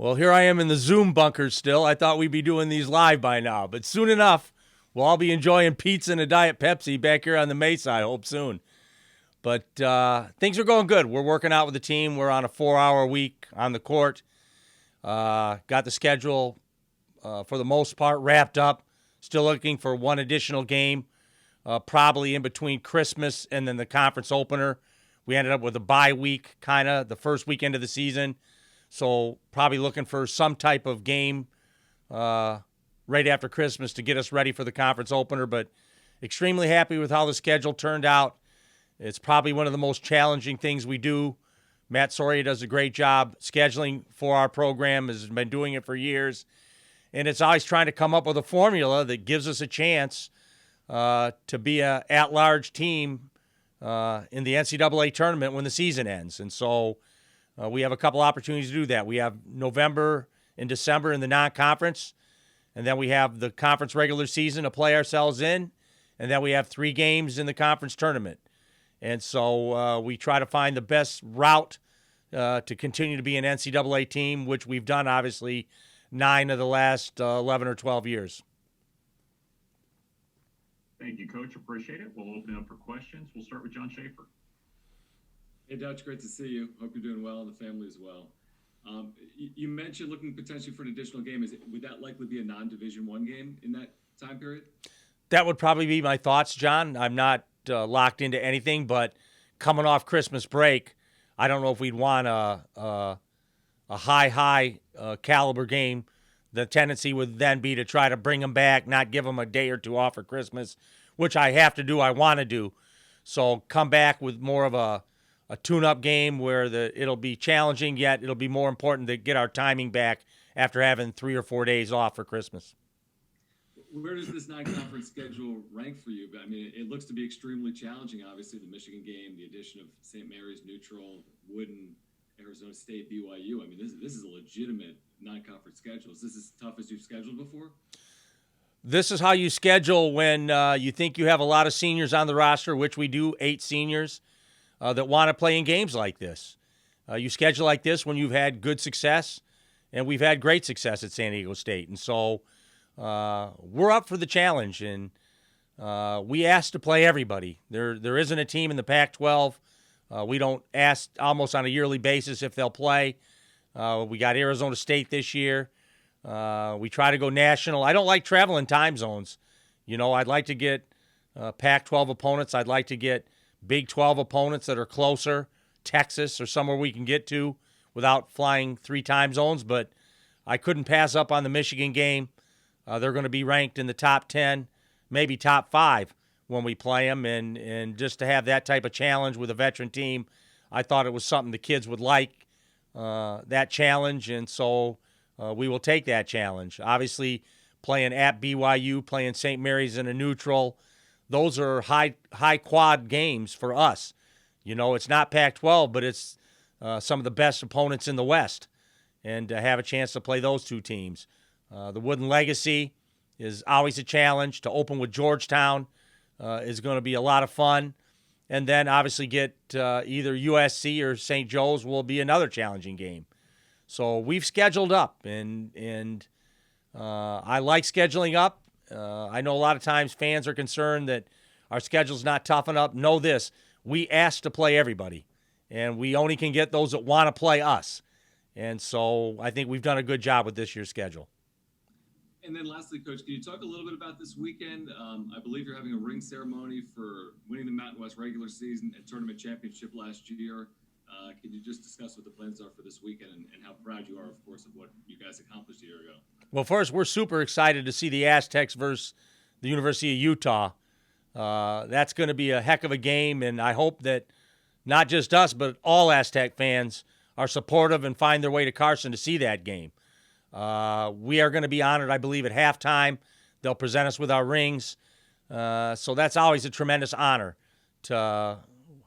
Well, here I am in the Zoom bunker still. I thought we'd be doing these live by now, but soon enough, we'll all be enjoying pizza and a Diet Pepsi back here on the Mesa, I hope soon. But things are going good. We're working out with the team. We're on a 4-hour week on the court. Got the schedule, for the most part, wrapped up. Still looking for one additional game, probably in between Christmas and then the conference opener. We ended up with a bye week, kind of, the first weekend of the season. So probably looking for some type of game right after Christmas to get us ready for the conference opener. But extremely happy with how the schedule turned out. It's probably one of the most challenging things we do. Matt Soria does a great job scheduling for our program, has been doing it for years. And it's always trying to come up with a formula that gives us a chance to be an at-large team in the NCAA tournament when the season ends. And so we have a couple opportunities to do that. We have November and December in the non-conference, and then we have the conference regular season to play ourselves in, and then we have 3 games in the conference tournament. And so we try to find the best route to continue to be an NCAA team, which we've done, obviously, 9 of the last 11 or 12 years. Thank you, Coach. Appreciate it. We'll open it up for questions. We'll start with John Schaefer. Hey, Dutch, great to see you. Hope you're doing well and the family as well. You mentioned looking potentially for an additional game. Would that likely be a non-Division I game in that time period? That would probably be my thoughts, John. I'm not locked into anything, but coming off Christmas break, I don't know if we'd want a high caliber game. The tendency would then be to try to bring them back, not give them a day or two off for Christmas, which I have to do, I want to do. So come back with more of a tune-up game where it'll be challenging, yet it'll be more important to get our timing back after having 3 or 4 days off for Christmas. Where does this non-conference schedule rank for you? I mean, it looks to be extremely challenging, obviously, the Michigan game, the addition of St. Mary's, Neutral, Wooden, Arizona State, BYU. I mean, this is a legitimate non-conference schedule. Is this as tough as you've scheduled before? This is how you schedule when you think you have a lot of seniors on the roster, which we do, 8 seniors, that want to play in games like this. You schedule like this when you've had good success, and we've had great success at San Diego State. And so we're up for the challenge, and we ask to play everybody. There isn't a team in the Pac-12. We don't ask almost on a yearly basis if they'll play. We got Arizona State this year. We try to go national. I don't like traveling time zones. You know, I'd like to get Pac-12 opponents. I'd like to get Big 12 opponents that are closer, Texas or somewhere we can get to without flying 3 time zones. But I couldn't pass up on the Michigan game. They're going to be ranked in the top 10, maybe top 5 when we play them. And just to have that type of challenge with a veteran team, I thought it was something the kids would like, that challenge. And so we will take that challenge. Obviously, playing at BYU, playing St. Mary's in a neutral, those are high quad games for us. You know, it's not Pac-12, but it's some of the best opponents in the West. And to have a chance to play those 2 teams. The Wooden Legacy is always a challenge. To open with Georgetown is going to be a lot of fun. And then obviously get either USC or St. Joe's will be another challenging game. So we've scheduled up, and I like scheduling up. I know a lot of times fans are concerned that our schedule's not tough enough. Know this, we ask to play everybody, and we only can get those that want to play us. And so I think we've done a good job with this year's schedule. And then lastly, Coach, can you talk a little bit about this weekend? I believe you're having a ring ceremony for winning the Mountain West regular season and tournament championship last year. Can you just discuss what the plans are for this weekend and how proud you are, of course, of what you guys accomplished a year ago? Well, first, we're super excited to see the Aztecs versus the University of Utah. That's going to be a heck of a game, and I hope that not just us, but all Aztec fans are supportive and find their way to Carson to see that game. We are going to be honored, I believe, at halftime. They'll present us with our rings. So that's always a tremendous honor to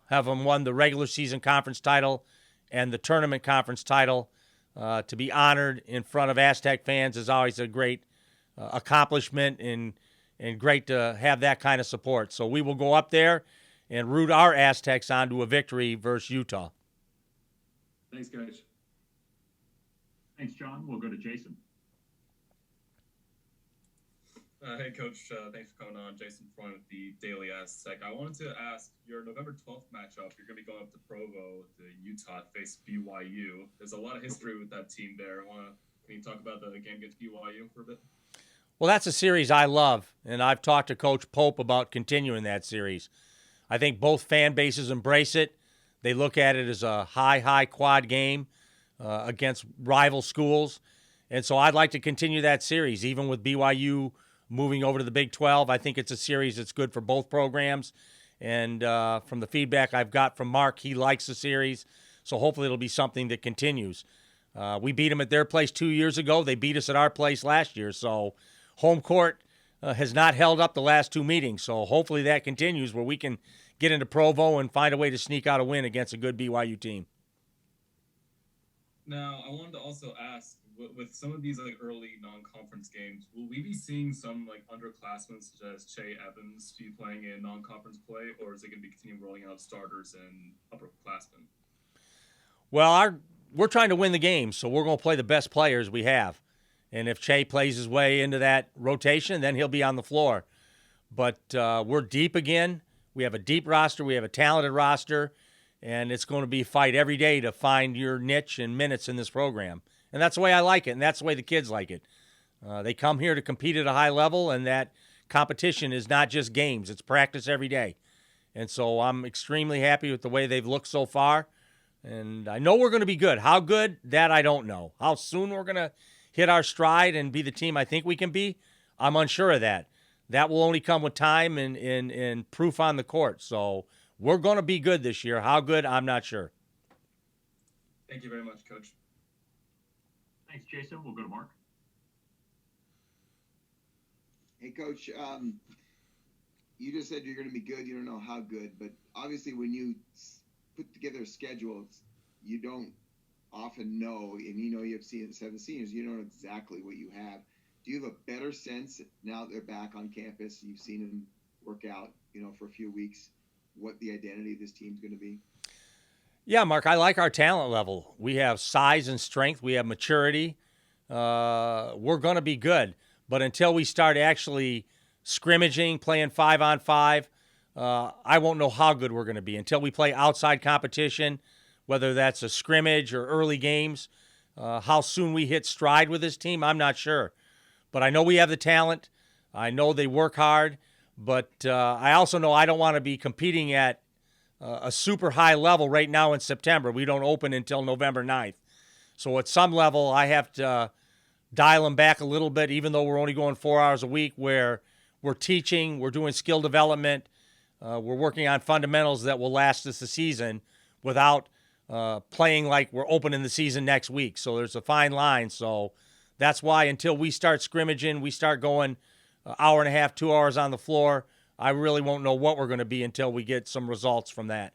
have them won the regular season conference title and the tournament conference title. To be honored in front of Aztec fans is always a great accomplishment and great to have that kind of support. So we will go up there and root our Aztecs on to a victory versus Utah. Thanks, Coach. Thanks, John. We'll go to Jason. Hey, Coach. Thanks for coming on. Jason Freund with the Daily Aztec. I wanted to ask, your November 12th matchup, you're going to be going up to Provo to Utah to face BYU. There's a lot of history with that team there. Can you talk about the game against BYU for a bit? Well, that's a series I love, and I've talked to Coach Pope about continuing that series. I think both fan bases embrace it. They look at it as a high quad game against rival schools. And so I'd like to continue that series, even with BYU moving over to the Big 12. I think it's a series that's good for both programs. And from the feedback I've got from Mark, he likes the series. So hopefully it'll be something that continues. We beat them at their place 2 years ago. They beat us at our place last year. So home court has not held up the last two meetings. So hopefully that continues where we can get into Provo and find a way to sneak out a win against a good BYU team. Now, I wanted to also ask, with some of these early non-conference games, will we be seeing some underclassmen such as Che Evans be playing in non-conference play, or is it going to be continuing rolling out starters and upperclassmen? Well, we're trying to win the game, so we're going to play the best players we have. And if Che plays his way into that rotation, then he'll be on the floor. But we're deep again. We have a deep roster. We have a talented roster. And it's going to be a fight every day to find your niche and minutes in this program. And that's the way I like it, and that's the way the kids like it. They come here to compete at a high level, and that competition is not just games. It's practice every day. And so I'm extremely happy with the way they've looked so far. And I know we're going to be good. How good, that I don't know. How soon we're going to hit our stride and be the team I think we can be, I'm unsure of that. That will only come with time and proof on the court. So we're going to be good this year. How good, I'm not sure. Thank you very much, Coach. Thanks, Jason. We'll go to Mark. Hey, Coach. You just said you're going to be good. You don't know how good, but obviously when you put together a schedule, you don't often know, and you know you have 7 seniors, you don't know exactly what you have. Do you have a better sense now that they're back on campus, you've seen them work out, for a few weeks, what the identity of this team's going to be? Yeah, Mark, I like our talent level. We have size and strength. We have maturity. We're going to be good. But until we start actually scrimmaging, playing 5-on-5, I won't know how good we're going to be. Until we play outside competition, whether that's a scrimmage or early games, how soon we hit stride with this team, I'm not sure. But I know we have the talent. I know they work hard. But I also know I don't want to be competing at a super high level right now in September. We don't open until November 9th. So at some level, I have to dial them back a little bit, even though we're only going 4 hours a week, where we're teaching, we're doing skill development, we're working on fundamentals that will last us the season without playing like we're opening the season next week. So there's a fine line. So that's why until we start scrimmaging, we start going an hour and a half, 2 hours on the floor, I really won't know what we're going to be until we get some results from that.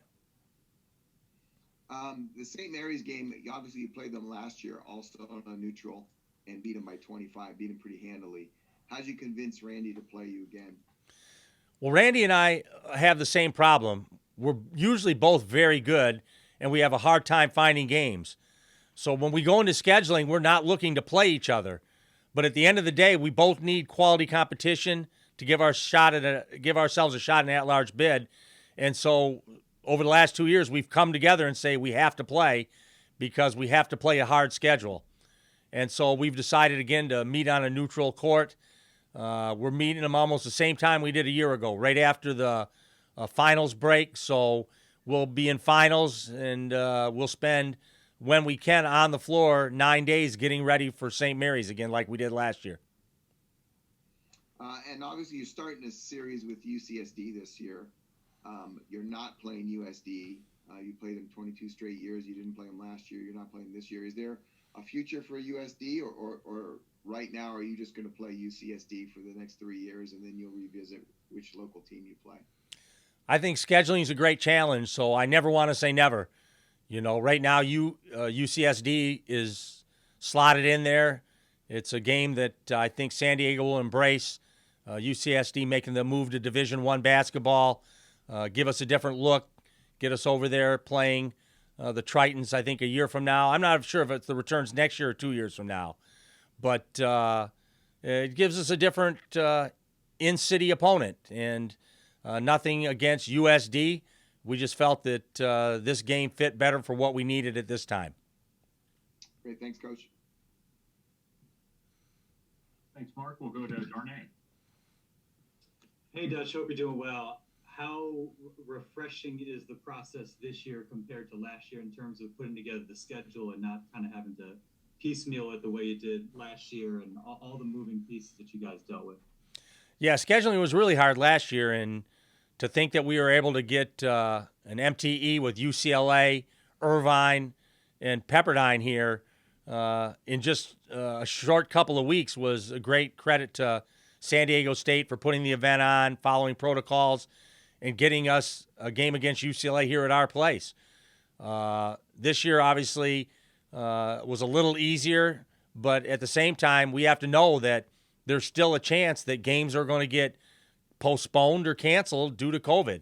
The St. Mary's game, obviously you played them last year also on a neutral and beat them by 25, beat them pretty handily. How'd you convince Randy to play you again? Well, Randy and I have the same problem. We're usually both very good, and we have a hard time finding games. So when we go into scheduling, we're not looking to play each other. But at the end of the day, we both need quality competition to give ourselves a shot in an at-large bid. And so over the last 2 years, we've come together and say we have to play because we have to play a hard schedule. And so we've decided again to meet on a neutral court. We're meeting them almost the same time we did a year ago, right after the finals break. So we'll be in finals, and we'll spend, when we can, on the floor 9 days getting ready for St. Mary's again like we did last year. And obviously you're starting a series with UCSD this year. You're not playing USD. You played them 22 straight years. You didn't play them last year. You're not playing this year. Is there a future for USD, or right now are you just going to play UCSD for the next 3 years and then you'll revisit which local team you play? I think scheduling is a great challenge, so I never want to say never. Right now UCSD is slotted in there. It's a game that I think San Diego will embrace. UCSD making the move to Division I basketball, give us a different look, get us over there playing the Tritons, I think, a year from now. I'm not sure if it's the returns next year or 2 years from now. But it gives us a different in-city opponent. And nothing against USD. We just felt that this game fit better for what we needed at this time. Great. Thanks, Coach. Thanks, Mark. We'll go to Darnay. Hey, Dutch. Hope you're doing well. How refreshing is the process this year compared to last year in terms of putting together the schedule and not kind of having to piecemeal it the way you did last year and all the moving pieces that you guys dealt with? Yeah, scheduling was really hard last year, and to think that we were able to get an MTE with UCLA, Irvine, and Pepperdine here in just a short couple of weeks was a great credit to San Diego State for putting the event on, following protocols, and getting us a game against UCLA here at our place. This year, obviously, was a little easier, but at the same time, we have to know that there's still a chance that games are going to get postponed or canceled due to COVID.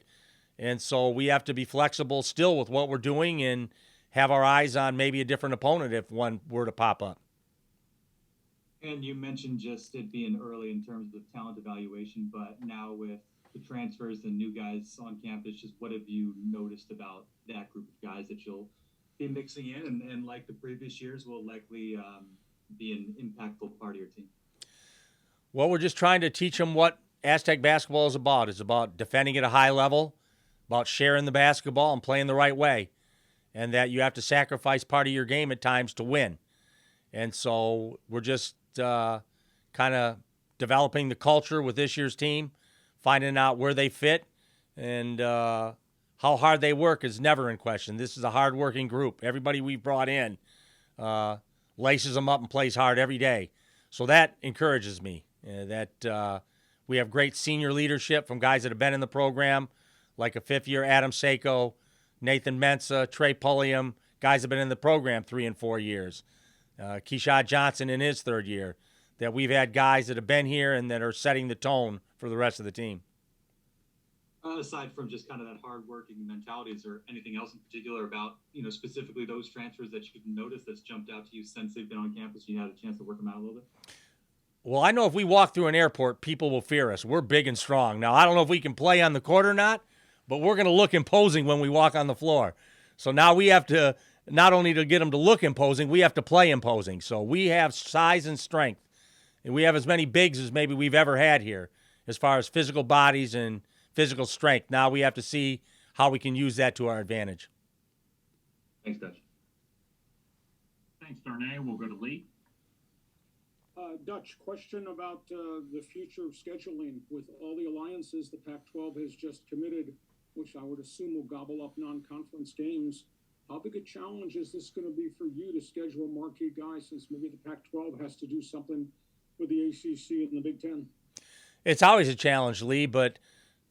And so we have to be flexible still with what we're doing and have our eyes on maybe a different opponent if one were to pop up. And you mentioned just it being early in terms of talent evaluation, but now with the transfers and new guys on campus, just what have you noticed about that group of guys that you'll be mixing in and like the previous years will likely be an impactful part of your team? Well, we're just trying to teach them what Aztec basketball is about. It's about defending at a high level, about sharing the basketball and playing the right way, and that you have to sacrifice part of your game at times to win. And so we're just kind of developing the culture with this year's team, finding out where they fit, and how hard they work is never in question. This is a hard-working group. Everybody we've brought in laces them up and plays hard every day. So that encourages me, that we have great senior leadership from guys that have been in the program, like a fifth-year Adam Seiko, Nathan Mensa, Trey Pulliam, guys have been in the program 3 and 4 years. Keishad Johnson in his third year, that we've had guys that have been here and that are setting the tone for the rest of the team. Aside from just kind of that hard-working mentality, is there anything else in particular about, specifically those transfers that you've noticed that's jumped out to you since they've been on campus and you had a chance to work them out a little bit? Well, I know if we walk through an airport, people will fear us. We're big and strong. Now, I don't know if we can play on the court or not, but we're going to look imposing when we walk on the floor. So now we have to, not only to get them to look imposing, we have to play imposing. So we have size and strength, and we have as many bigs as maybe we've ever had here as far as physical bodies and physical strength. Now we have to see how we can use that to our advantage. Thanks, Dutch. Thanks, Darnay. We'll go to Lee. Dutch, question about the future of scheduling. With all the alliances the Pac-12 has just committed, which I would assume will gobble up non-conference games, how big a challenge is this going to be for you to schedule a marquee guy, since maybe the Pac-12 has to do something with the ACC and the Big Ten? It's always a challenge, Lee, but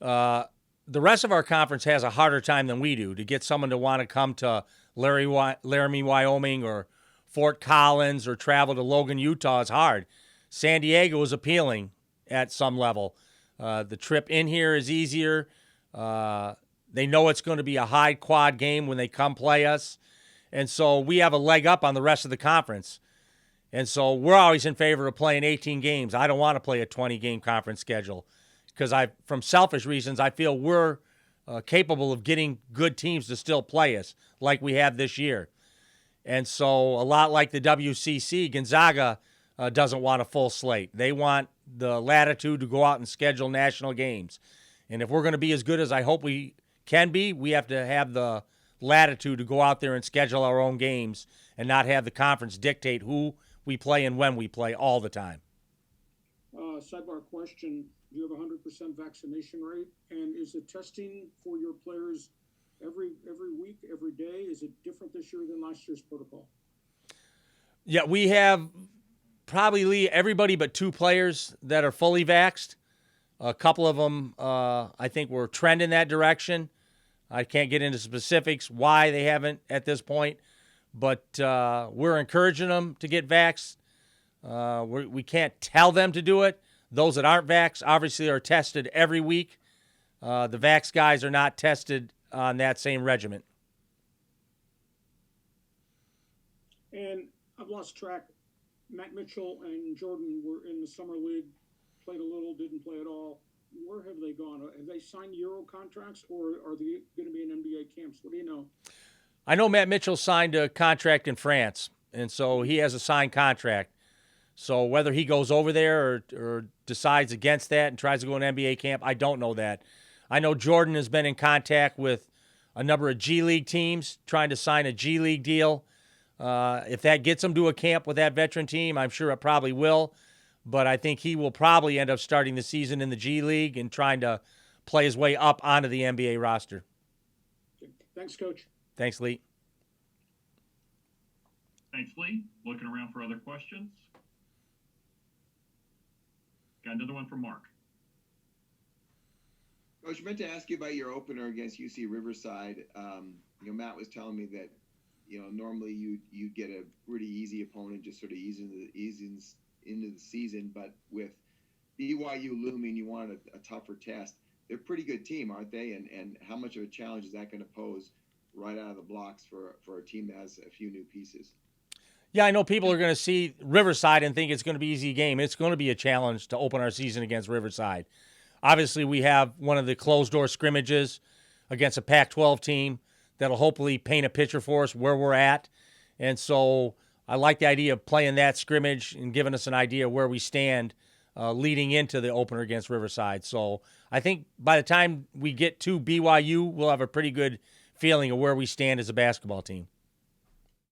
the rest of our conference has a harder time than we do to get someone to want to come to Laramie, Wyoming, or Fort Collins, or travel to Logan, Utah is hard. San Diego is appealing at some level. The trip in here is easier. They know it's going to be a high quad game when they come play us. And so we have a leg up on the rest of the conference. And so we're always in favor of playing 18 games. I don't want to play a 20-game conference schedule because from selfish reasons, I feel we're capable of getting good teams to still play us like we have this year. And so a lot like the WCC, Gonzaga doesn't want a full slate. They want the latitude to go out and schedule national games. And if we're going to be as good as I hope we can be, we have to have the latitude to go out there and schedule our own games and not have the conference dictate who we play and when we play all the time. Sidebar question, do you have a 100% vaccination rate? And is the testing for your players every week, every day? Is it different this year than last year's protocol? Yeah, we have probably everybody but 2 players that are fully vaxxed. A couple of them, I think, were trending that direction. I can't get into specifics why they haven't at this point, but we're encouraging them to get vaxxed. We can't tell them to do it. Those that aren't vaxxed obviously are tested every week. The vax guys are not tested on that same regimen. And I've lost track. Matt Mitchell and Jordan were in the summer league, played a little, didn't play at all. Where have they gone? Have they signed Euro contracts, or are they going to be in NBA camps? What do you know? I know Matt Mitchell signed a contract in France, and so he has a signed contract. So whether he goes over there or decides against that and tries to go in NBA camp, I don't know that. I know Jordan has been in contact with a number of G League teams trying to sign a G League deal. If that gets him to a camp with that veteran team, I'm sure it probably will. But I think he will probably end up starting the season in the G League and trying to play his way up onto the NBA roster. Thanks, Coach. Thanks, Lee. Thanks, Lee. Looking around for other questions. Got another one from Mark. Coach, I meant to ask you about your opener against UC Riverside. Matt was telling me that, normally you get a pretty easy opponent, just sort of easing into the season. But with BYU looming, you wanted a tougher test. They're a pretty good team, aren't they? And how much of a challenge is that going to pose right out of the blocks for a team that has a few new pieces? Yeah, I know people are going to see Riverside and think it's going to be an easy game. It's going to be a challenge to open our season against Riverside. Obviously, we have one of the closed-door scrimmages against a Pac-12 team that'll hopefully paint a picture for us where we're at. And so I like the idea of playing that scrimmage and giving us an idea of where we stand leading into the opener against Riverside. So I think by the time we get to BYU, we'll have a pretty good feeling of where we stand as a basketball team.